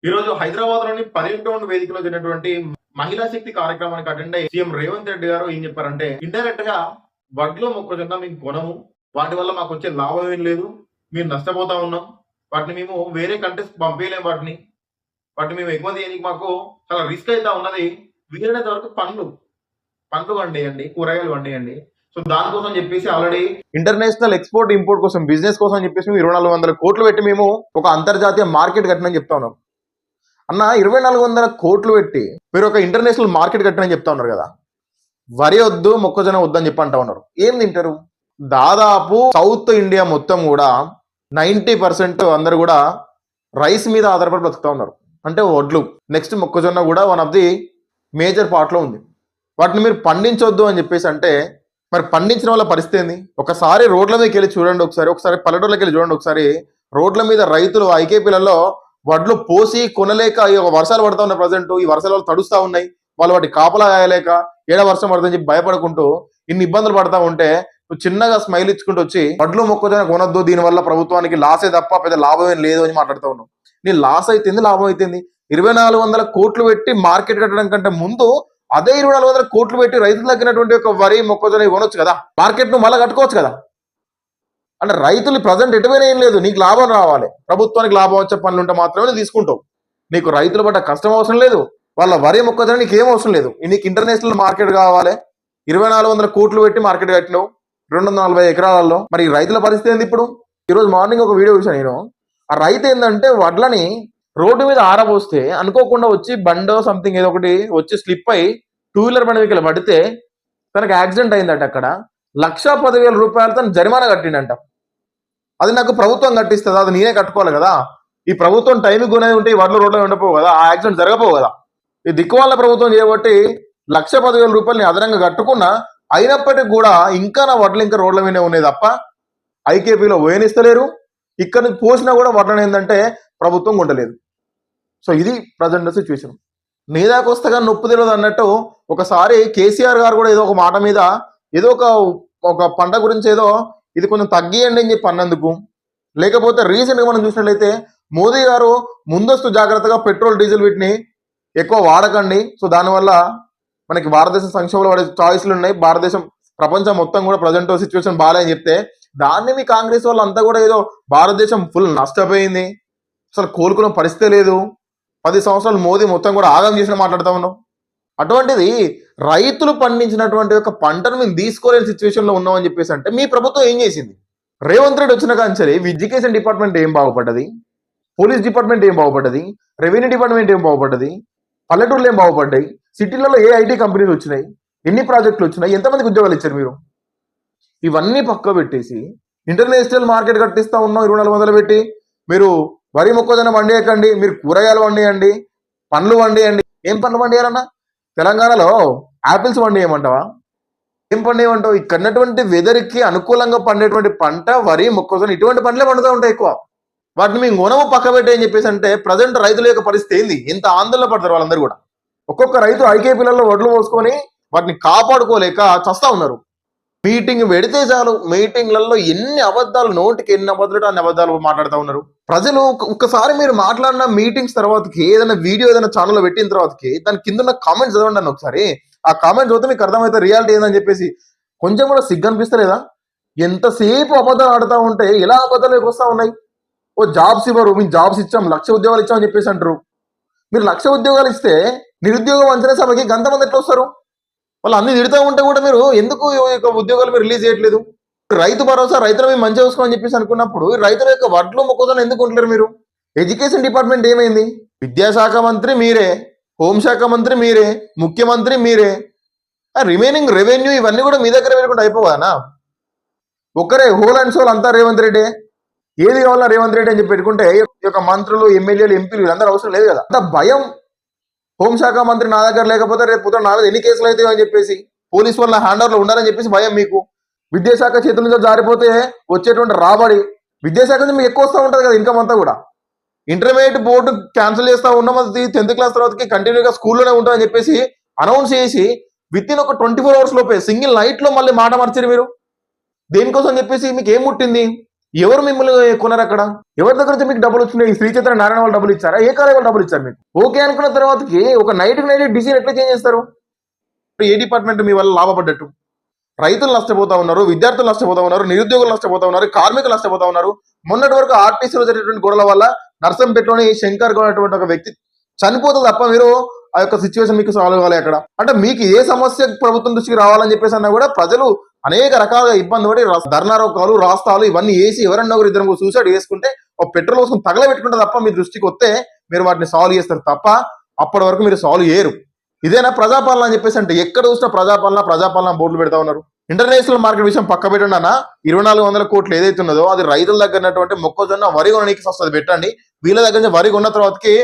ఈ రోజు హైదరాబాద్ లోని పర్యటన వేదికలో జరిగినటువంటి మహిళా శక్తి కార్యక్రమానికి అటెండ్ అయ్యి సీఎం రేవంత్ రెడ్డి గారు ఏం చెప్పారంటే, ఇండైరెక్ట్ గా వడ్లు మొక్కజొన్న మేము కొనము, వాటి వల్ల మాకు వచ్చే లాభం ఏం లేదు, మీరు నష్టపోతా ఉన్నాం, వాటిని మేము వేరే కంట్రీస్ పంపించలేము, వాటిని మేము ఎగుమతి చేయడానికి మాకు చాలా రిస్క్ అయితే ఉన్నది. వీలైనంత వరకు పండ్లు వండేయండి, కూరగాయలు వండేయండి. సో దానికోసం చెప్పేసి ఆల్రెడీ ఇంటర్నేషనల్ ఎక్స్పోర్ట్ ఇంపోర్ట్ కోసం బిజినెస్ కోసం చెప్పేసి 2400 కోట్లు పెట్టి మేము ఒక అంతర్జాతీయ మార్కెట్ కట్టినని చెప్తా ఉన్నాం. అన్న 2400 కోట్లు పెట్టి మీరు ఒక ఇంటర్నేషనల్ మార్కెట్ కట్టినని చెప్తా ఉన్నారు కదా, వరి వద్దు మొక్కజొన్న వద్దని చెప్పి అంటా ఉన్నారు. ఏం తింటారు? దాదాపు సౌత్ ఇండియా మొత్తం కూడా 90% అందరు కూడా రైస్ మీద ఆధారపడి బ్రతుకుతా ఉన్నారు. అంటే వడ్లు, నెక్స్ట్ మొక్కజొన్న కూడా వన్ ఆఫ్ ది మేజర్ పార్ట్లో ఉంది. వాటిని మీరు పండించొద్దు అని చెప్పేసి అంటే మరి పండించిన వాళ్ళ పరిస్థితి ఏంది? ఒకసారి రోడ్ల మీదకి వెళ్ళి చూడండి, ఒకసారి పల్లెటూర్లకి వెళ్ళి చూడండి. ఒకసారి రోడ్ల మీద రైతులు ఐకేపీలలో వడ్లు పోసి కొనలేక వర్షాలు పడతా ఉన్నాయి. ప్రజెంట్ ఈ వర్షాలు తడుస్తూ ఉన్నాయి, వాళ్ళు వాటి కాపలా కాయలేక ఏడ వర్షం పడుతుందని చెప్పి భయపడుకుంటూ ఇన్ని ఇబ్బందులు పడతా ఉంటే నువ్వు చిన్నగా స్మైల్ ఇచ్చుకుంటూ వచ్చి వడ్లు మొక్కజొన్న కొనొద్దు, దీనివల్ల ప్రభుత్వానికి లాసే తప్ప పెద్ద లాభం ఏం లేదు అని మాట్లాడుతూ ఉన్నావు. నీ లాస్ అయితేంది, లాభం అయితేంది? 2400 కోట్లు పెట్టి మార్కెట్ కట్టడం కంటే ముందు అదే 2400 కోట్లు పెట్టి రైతులు తగ్గినటువంటి ఒక వరి మొక్కజొన్న కొనొచ్చు కదా, మార్కెట్ ను మళ్ళీ కట్టుకోవచ్చు కదా. అంటే రైతులు ప్రజెంట్ ఎటువైనా ఏం లేదు, నీకు లాభం రావాలి, ప్రభుత్వానికి లాభం వచ్చే పనులు ఉంటే మాత్రమే తీసుకుంటావు. నీకు రైతుల పట్ల కష్టం అవసరం లేదు, వాళ్ళ వరి మొక్కజొన్న నీకు ఏం అవసరం లేదు. నీకు ఇంటర్నేషనల్ మార్కెట్ కావాలి, 2400 కోట్లు పెట్టి మార్కెట్ కట్టినావు 240 ఎకరాలలో. మరి రైతుల పరిస్థితి ఏంది ఇప్పుడు? ఈరోజు మార్నింగ్ ఒక వీడియో చూసాను నేను. ఆ రైతు ఏంటంటే వడ్లని రోడ్డు మీద ఆరబోస్తే అనుకోకుండా వచ్చి బండో సంథింగ్ ఏదో ఒకటి వచ్చి స్లిప్ అయి 2 వీలర్ బండి మీద పడితే తనకు యాక్సిడెంట్ అయిందట. అక్కడ 1,10,000 రూపాయలు తను జరిమానా కట్టిండంట. అది నాకు ప్రభుత్వం కట్టిస్తుందా? అది నేనే కట్టుకోవాలి కదా. ఈ ప్రభుత్వం టైంకి కొనేది ఉంటే ఈ వడ్లు రోడ్లో ఉండపోవు కదా, ఆ యాక్సిడెంట్ జరగపోవు కదా. ఈ దిక్కువాళ్ళ ప్రభుత్వం చేయబట్టి 1,10,000 రూపాయలు అదనంగా కట్టుకున్నా అయినప్పటికీ కూడా ఇంకా నా వడ్లు ఇంకా రోడ్ల మీద ఉన్నాయి తప్ప ఐకేపీలో ఓయనిస్తలేరు. ఇక్కడ నుంచి పోసినా కూడా వడ్లను ఏంటంటే ప్రభుత్వం ఉండలేదు. సో ఇది ప్రజెంట్ సిచ్యువేషన్. నీ దాకా వస్తగా నొప్పి తెలియదు అన్నట్టు ఒకసారి కేసీఆర్ గారు కూడా ఏదో ఒక మాట మీద ఏదో ఒక పంట గురించి ఏదో ఇది కొంచెం తగ్గియండి అని చెప్పి అన్నందుకు, లేకపోతే రీసెంట్గా మనం చూసినట్లయితే మోదీ గారు ముందస్తు జాగ్రత్తగా పెట్రోల్ డీజిల్ వీటిని ఎక్కువ వాడకండి, సో దానివల్ల మనకి భారతదేశం సంక్షోభంలో పడే చాయిస్లు ఉన్నాయి, భారతదేశం ప్రపంచం మొత్తం కూడా ప్రజెంట్ సిచ్యువేషన్ బాగాలేని చెప్తే దాన్ని మీ కాంగ్రెస్ వాళ్ళు అంతా కూడా ఏదో భారతదేశం ఫుల్ నష్టపోయింది, అసలు కోలుకున్న పరిస్థితే లేదు, 10 సంవత్సరాలు మోదీ మొత్తం కూడా ఆగం చేసిన మాట్లాడుతూ ఉన్నాం. అటువంటిది రైతులు పండించినటువంటి ఒక పంటను మేము తీసుకోలేని సిచ్యువేషన్ లో ఉన్నామని చెప్పేసి అంటే మీ ప్రభుత్వం ఏం చేసింది? రేవంత్ రెడ్డి వచ్చిన కాంచరి ఎడ్యుకేషన్ డిపార్ట్మెంట్ ఏం బాగుపడ్డది, పోలీస్ డిపార్ట్మెంట్ ఏం బాగుపడ్డది, రెవెన్యూ డిపార్ట్మెంట్ ఏం బాగుపడ్డది, పల్లెటూర్లు ఏం బాగుపడ్డాయి, సిటీలలో ఏ ఐటీ కంపెనీలు వచ్చినాయి, ఎన్ని ప్రాజెక్టులు వచ్చినాయి, ఎంతమందికి ఉద్యోగాలు ఇచ్చారు మీరు? ఇవన్నీ పక్క పెట్టేసి ఇంటర్నేషనల్ మార్కెట్ కట్టిస్తా ఉన్నాం 2400 పెట్టి. మీరు వరి మొక్కజొన్న వండేయకండి, మీరు కూరగాయలు వండేయండి, పండ్లు వండేయండి. ఏం పండ్లు వండేయాలన్నా? తెలంగాణలో యాపిల్స్ వండేయమంటావా? ఏం పండేయమంటావు? ఇక్కడటువంటి వెదర్కి అనుకూలంగా పండేటువంటి పంట వరి మొక్కజొన్న, ఇటువంటి పండ్లే పండుతూ ఉంటాయి ఎక్కువ. వాటిని మేము గుణము పక్క పెట్టే అని చెప్పేసి అంటే ప్రజెంట్ రైతుల యొక్క పరిస్థితి ఏంది? ఎంత ఆందోళన పడతారు వాళ్ళందరూ కూడా. ఒక్కొక్క రైతు ఐకేపీలలో వడ్లు పోసుకొని వాటిని కాపాడుకోలేక చస్తా ఉన్నారు. మీటింగ్ పెడితే చాలు, మీటింగ్లలో ఎన్ని అబద్ధాలు, నోటికి ఎన్ని అబద్ధాలు అన్ని అబద్ధాలు మాట్లాడుతూ ఉన్నారు. ప్రజలు ఒక్కసారి మీరు మాట్లాడిన మీటింగ్స్ తర్వాతకి ఏదైనా వీడియో ఏదైనా ఛానల్లో పెట్టిన తర్వాతకి దాని కింద ఉన్న కామెంట్స్ చదవండి ఒకసారి. ఆ కామెంట్స్ చదివితే మీకు అర్థమైతే రియాలిటీ ఏందని చెప్పేసి. కొంచెం కూడా సిగ్గు అనిపిస్తలేదా? ఎంతసేపు అబద్ధాలు ఆడుతూ ఉంటే ఎలా అబద్ధాలు వస్తూ ఉన్నాయి? ఓ జాబ్స్ ఇవ్వరు, మేము జాబ్స్ ఇచ్చాం, 1,00,000 ఉద్యోగాలు ఇచ్చామని చెప్పేసి అంటారు. మీరు 1,00,000 ఉద్యోగాలు ఇస్తే నిరుద్యోగం అంచనా సభకి గంతమంది ఎట్లా వస్తారు? వాళ్ళు అన్ని తిడుతూ ఉంటే కూడా మీరు ఎందుకు ఉద్యోగాలు మీరు రిలీజ్ చేయట్లేదు? రైతు భరోసా రైతులు మేము మంచిగా చూసుకోమని చెప్పేసి అనుకున్నప్పుడు రైతుల యొక్క వడ్లు మొక్కజొన్న ఎందుకు ఉండలేరు మీరు? ఎడ్యుకేషన్ డిపార్ట్మెంట్ ఏమైంది? విద్యాశాఖ మంత్రి మీరే, హోంశాఖ మంత్రి మీరే, ముఖ్యమంత్రి మీరే, రిమైనింగ్ రెవెన్యూ ఇవన్నీ కూడా మీ దగ్గర వెళ్ళకుండా అయిపోవానా? ఒక్కరే హోల్ అండ్ సోల్ అంతా రేవంత్ రెడ్డి, ఏది కావాలన్నా రేవంత్ రెడ్డి అని చెప్పి పెట్టుకుంటే ఈ యొక్క మంత్రులు, ఎమ్మెల్యేలు, ఎంపీలు వీళ్ళందరూ అవసరం లేదు కదా. అంత భయం. హోంశాఖ మంత్రి నా దగ్గర లేకపోతే రేపు పొద్దున నా మీద ఎన్ని కేసులు అవుతాయో అని చెప్పేసి, పోలీసు వల్ల హ్యాండ్ ఓవర్లో ఉండాలని చెప్పేసి భయం మీకు. విద్యాశాఖ చేతుల నుంచి జారిపోతే వచ్చేటువంటి రాబడి విద్యాశాఖ నుంచి మీకు ఎక్కువ వస్తూ ఉంటుంది కదా, ఇన్కమ్ అంతా కూడా. ఇంటర్మీడియట్ బోర్డు క్యాన్సిల్ చేస్తా ఉన్నాం, అది 10th క్లాస్ తర్వాతకి కంటిన్యూగా స్కూల్లోనే ఉంటామని చెప్పేసి అనౌన్స్ చేసి విత్ ఇన్ ఒక 24 hours లోపే సింగిల్ నైట్ లో మళ్ళీ మాట మార్చారు మీరు. దేనికోసం చెప్పేసి మీకు ఏం ముట్టింది? ఎవరు మిమ్మల్ని కొన్నారు అక్కడ? ఎవరి దగ్గర నుంచి మీకు డబ్బులు వచ్చినాయి? ఈ శ్రీ చైతన్య నారాయణ వాళ్ళు డబ్బులు ఇచ్చారా? ఏ కాలేజ్ వాళ్ళు డబ్బులు ఇచ్చారు మీకు? ఓకే అనుకున్న తర్వాతకి ఒక నైట్ డిసిజన్ ఎట్లా చేంజ్ చేస్తారు? ఏ డిపార్ట్మెంట్ మీ వల్ల లాభపడ్డట్టు? రైతులు నష్టపోతా ఉన్నారు, విద్యార్థులు నష్టపోతా ఉన్నారు, నిరుద్యోగులు నష్టపోతా ఉన్నారు, కార్మికులు నష్టపోతా ఉన్నారు. మొన్నటి వరకు ఆర్టీసీలో జరిగినటువంటి గొడవల వల్ల నర్సంపేటలోని శంకర్ అనేటువంటి ఒక వ్యక్తి చనిపోతుంది తప్ప మీరు ఆ యొక్క సిచ్యువేషన్ మీకు సాల్వ్ కావాలి అక్కడ. అంటే మీకు ఏ సమస్య ప్రభుత్వం దృష్టికి రావాలని చెప్పేసి అన్నా కూడా ప్రజలు అనేక రకాలుగా ఇబ్బంది పడి ధర్నారోకాలు, రాస్తాలు ఇవన్నీ వేసి ఎవరన్నా ఒకరు ఇద్దరు సూసైడ్ చేసుకుంటే ఒక పెట్రోల్ కోసం తగలబెట్టుకుంటే తప్ప మీ దృష్టికి వస్తే మీరు వాటిని సాల్వ్ చేస్తారు తప్ప అప్పటి వరకు మీరు సాల్వ్ చేయరు. ఇదేనా ప్రజాపాలన అని చెప్పేసి అంటే ఎక్కడ చూసినా ప్రజాపాలన బోర్డులు పెడతా ఉన్నారు. ఇంటర్నేషనల్ మార్కెట్ విషయం పక్క పెట్టండి అన్న. 2400 కోట్లు ఏదైతే ఉన్నదో అది రైతుల దగ్గర మొక్కజొన్న వరి కొనడానికి వస్తుంది పెట్టండి. వీళ్ళ దగ్గర నుంచి వరి కొన్న తర్వాతకి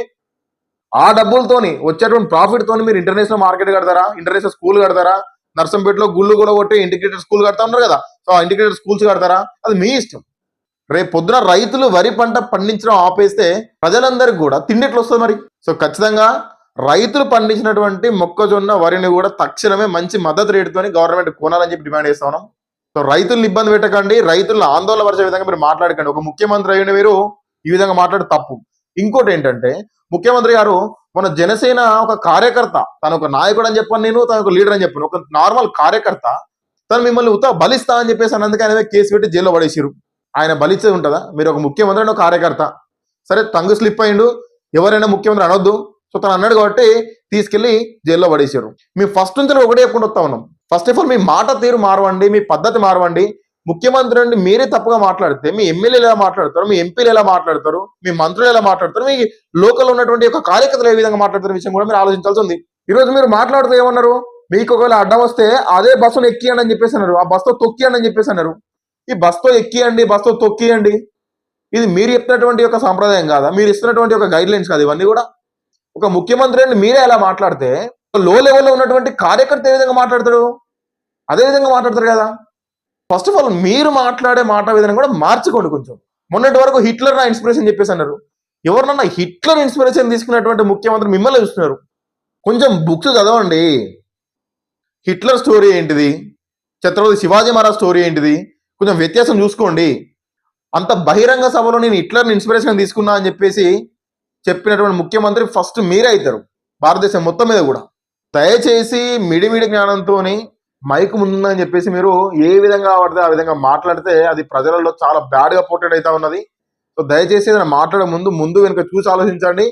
ఆ డబ్బులతోని వచ్చేటువంటి ప్రాఫిట్ తోని మీరు ఇంటర్నేషనల్ మార్కెట్ కడతారా, ఇంటర్నేషనల్ స్కూల్ కడతారా, నర్సంపేటలో గుళ్ళు కూడా కొట్టి ఇంటిగ్రేటెడ్ స్కూల్ కడతా ఉన్నారు కదా, సో ఇంటిగ్రేటెడ్ స్కూల్స్ కడతారా? అది మీ ఇష్టం. రేపు పొద్దున రైతులు వరి పంట పండించడం ఆపేస్తే ప్రజలందరికీ కూడా తిండిట్లు వస్తుంది మరి. సో ఖచ్చితంగా రైతులు పండించినటువంటి మొక్కజొన్న వరిని కూడా తక్షణమే మంచి మద్దతు రేటుతోని గవర్నమెంట్ కొనాలని చెప్పి డిమాండ్ చేస్తా ఉన్నాం. సో రైతులను ఇబ్బంది పెట్టకండి, రైతులను ఆందోళన పరిచే విధంగా మీరు మాట్లాడకండి. ఒక ముఖ్యమంత్రి అయిన మీరు ఈ విధంగా మాట్లాడే తప్పు. ఇంకోటి ఏంటంటే ముఖ్యమంత్రి గారు మన జనసేన ఒక కార్యకర్త, తను ఒక నాయకుడు అని చెప్పాను నేను, తను ఒక లీడర్ అని చెప్పాను, ఒక నార్మల్ కార్యకర్త తను మిమ్మల్ని బలిస్తా అని చెప్పేసి అన్నందుకు ఆయన కేసు పెట్టి జైల్లో పడేసిరు. ఆయన బలిచ్చేది ఉంటుందా? మీరు ఒక ముఖ్యమంత్రి అని ఒక కార్యకర్త, సరే తంగు స్లిప్ అయిండు, ఎవరైనా ముఖ్యమంత్రి అనొద్దు, సో తను అన్నాడు కాబట్టి తీసుకెళ్లి జైల్లో పడేసారు. మీ ఫస్ట్ నుంచి ఒకటే చెప్పుకుంటూ వస్తా ఉన్నాం. ఫస్ట్ ఆఫ్ ఆల్ మీ మాట తీరు మారవండి, మీ పద్ధతి మారవండి. ముఖ్యమంత్రి నుండి మీరే తప్పుగా మాట్లాడితే మీ ఎమ్మెల్యేలు ఎలా మాట్లాడతారు, మీ ఎంపీలు ఎలా మాట్లాడతారు, మీ మంత్రులు ఎలా మాట్లాడతారు, మీ లోకల్ ఉన్నటువంటి ఒక కార్యకర్తలు ఏ విధంగా మాట్లాడుతున్న విషయం కూడా మీరు ఆలోచించాల్సి ఉంది. ఈ రోజు మీరు మాట్లాడుతూ ఏమన్నారు? మీకు ఒకవేళ అడ్డం వస్తే అదే బస్సును ఎక్కియండి అని చెప్పేసి అన్నారు, ఆ బస్సుతో తొక్కియండి అని చెప్పేసి అన్నారు. ఈ బస్సుతో ఎక్కియండి, బస్సుతో తొక్కియండి, ఇది మీరు చెప్పినటువంటి ఒక సాంప్రదాయం కాదా? మీరు ఇస్తున్నటువంటి ఒక గైడ్ లైన్స్ కాదు ఇవన్నీ కూడా? ఒక ముఖ్యమంత్రి అని మీరే ఎలా మాట్లాడితే లో లెవెల్లో ఉన్నటువంటి కార్యకర్త ఏ విధంగా మాట్లాడతాడు? అదే విధంగా మాట్లాడతారు కదా. ఫస్ట్ ఆఫ్ ఆల్ మీరు మాట్లాడే మాట విధానం కూడా మార్చుకోండి కొంచెం. మొన్నటి వరకు హిట్లర్ నా ఇన్స్పిరేషన్ చెప్పేసి అన్నారు. ఎవరినన్నా హిట్లర్ ఇన్స్పిరేషన్ తీసుకున్నటువంటి ముఖ్యమంత్రి మిమ్మల్ని చూస్తున్నారు. కొంచెం బుక్స్ చదవండి. హిట్లర్ స్టోరీ ఏంటిది, ఛత్రపతి శివాజీ మహారాజ్ స్టోరీ ఏంటిది, కొంచెం వ్యత్యాసం చూసుకోండి. అంత బహిరంగ సభలో నేను హిట్లర్ని ఇన్స్పిరేషన్ తీసుకున్నా అని చెప్పేసి చెప్పినటువంటి ముఖ్యమంత్రి ఫస్ట్ మీరే అవుతారు భారతదేశం మొత్తం మీద కూడా. దయచేసి మిడిమిడి జ్ఞానంతో మైక్ ముందుందని చెప్పేసి మీరు ఏ విధంగా పడితే ఆ విధంగా మాట్లాడితే అది ప్రజలలో చాలా బ్యాడ్గా పోర్ట్రేట్ అవుతా ఉన్నది. సో దయచేసి ఏదైనా మాట్లాడే ముందు వెనుక చూసి ఆలోచించండి.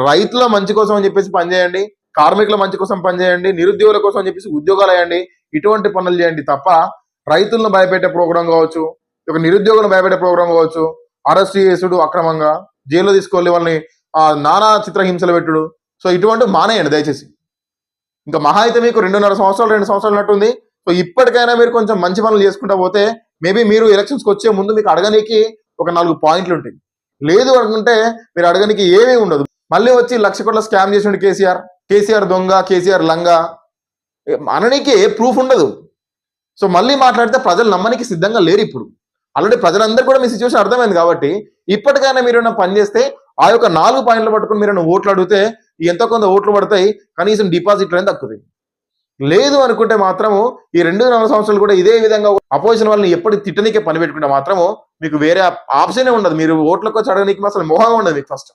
రైతుల మంచి కోసం అని చెప్పేసి పనిచేయండి, కార్మికుల మంచి కోసం పనిచేయండి, నిరుద్యోగుల కోసం అని చెప్పేసి ఉద్యోగాలు వేయండి, ఇటువంటి పనులు చేయండి తప్ప రైతులను భయపెట్టే ప్రోగ్రాం కావచ్చు, ఒక నిరుద్యోగులను భయపెట్టే ప్రోగ్రాం కావచ్చు, అరెస్ట్ చేసుడు, అక్రమంగా జైల్లో తీసుకోవాలి వాళ్ళని, నానా చిత్రహింసలు పెట్టుడు, సో ఇటువంటి మానేయండి దయచేసి. ఇంకా మహా అయితే మీకు 2 సంవత్సరాలు ఉన్నట్టుంది. సో ఇప్పటికైనా మీరు కొంచెం మంచి పనులు చేసుకుంటా పోతే మేబీ మీరు ఎలక్షన్స్కి వచ్చే ముందు మీకు అడగనీకి ఒక 4 పాయింట్లు ఉంటాయి. లేదు అనుకుంటే మీరు అడగనికి ఏమీ ఉండదు. మళ్ళీ వచ్చి 1,00,000 కోట్ల స్కామ్ చేసిండు కేసీఆర్ దొంగ, కేసీఆర్ లంగా అనడానికి ప్రూఫ్ ఉండదు. సో మళ్ళీ మాట్లాడితే ప్రజలు నమ్మనికి సిద్ధంగా లేరు. ఇప్పుడు ఆల్రెడీ ప్రజలందరూ కూడా మీ సిచ్యువేషన్ అర్థమైంది కాబట్టి ఇప్పటికైనా మీరు పని చేస్తే ఆ యొక్క 4 పాయింట్లు పట్టుకుని మీరు ఓట్లు అడిగితే ఎంతో కొంత ఓట్లు పడతాయి, కనీసం డిపాజిట్లు అనేది తక్కుతాయి. లేదు అనుకుంటే మాత్రము ఈ 2 సంవత్సరాలు కూడా ఇదే విధంగా అపోజిషన్ వాళ్ళని ఎప్పుడు తిట్టనికే పని పెట్టుకుంటే మాత్రము మీకు వేరే ఆప్షనే ఉండదు. మీరు ఓట్లకు వచ్చి అడగడానికి అసలు మొహం ఉండదు మీకు ఫస్ట్.